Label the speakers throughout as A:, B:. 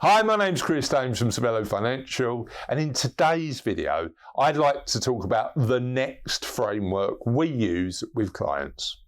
A: Hi, my name's Chris Dames from Savello Financial, and in today's video, I'd like to talk about the NEXT framework we use with clients.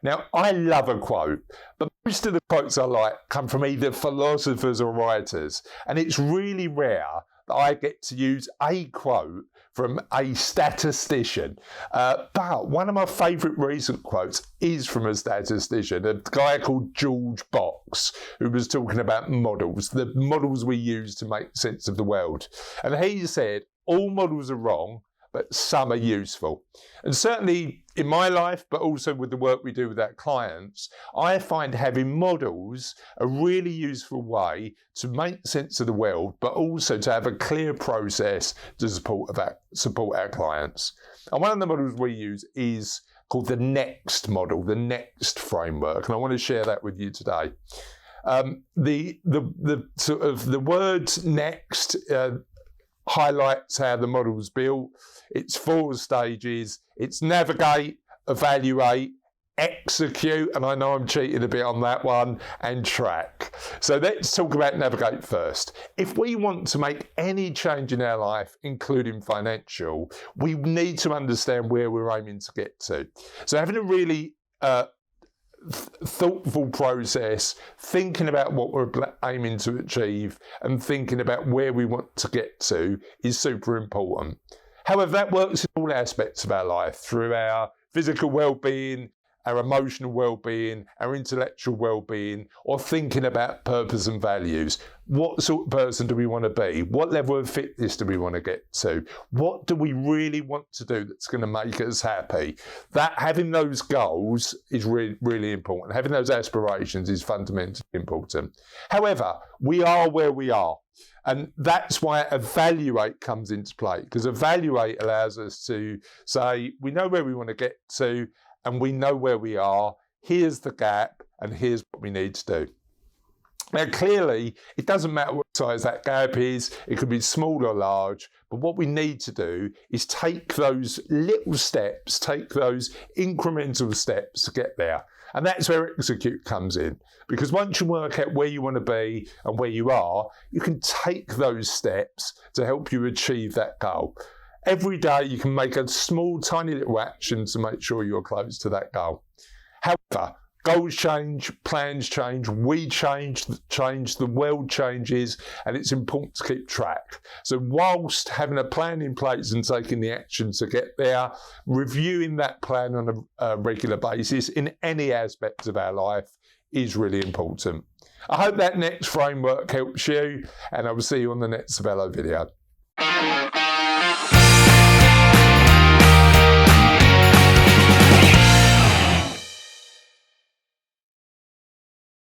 A: Now, I love a quote, but most of the quotes I like come from either philosophers or writers, and it's really rare that I get to use a quote from a statistician. But one of my favourite recent quotes is from a statistician, a guy called George Box, who was talking about models, the models we use to make sense of the world. And he said, all models are wrong, but some are useful. And certainly in my life, but also with the work we do with our clients, I find having models a really useful way to make sense of the world, but also to have a clear process to support our clients. And one of the models we use is called the NEXT model, the NEXT framework, and I want to share that with you today. The sort of the word NEXT highlights how the model's built. It's 4 stages. It's navigate, evaluate, execute, and I know I'm cheating a bit on that one, and track. So let's talk about navigate first. If we want to make any change in our life, including financial, we need to understand where we're aiming to get to. So having a really thoughtful process, thinking about what we're aiming to achieve and thinking about where we want to get to is super important. However, that works in all aspects of our life, through our physical well-being, our emotional well-being, our intellectual well-being, or thinking about purpose and values. What sort of person do we want to be? What level of fitness do we want to get to? What do we really want to do that's going to make us happy? That having those goals is really, really important. Having those aspirations is fundamentally important. However, we are where we are. And that's why evaluate comes into play, because evaluate allows us to say, we know where we want to get to, and we know where we are, here's the gap, and here's what we need to do. Now, clearly, it doesn't matter what size that gap is, it could be small or large, but what we need to do is take those little steps, take those incremental steps to get there. And that's where execute comes in. Because once you work out where you want to be and where you are, you can take those steps to help you achieve that goal. Every day you can make a small, tiny little action to make sure you're close to that goal. However, goals change, plans change, we change, the world changes, and it's important to keep track. So whilst having a plan in place and taking the action to get there, reviewing that plan on a regular basis in any aspect of our life is really important. I hope that NEXT framework helps you, and I will see you on the next Savello video.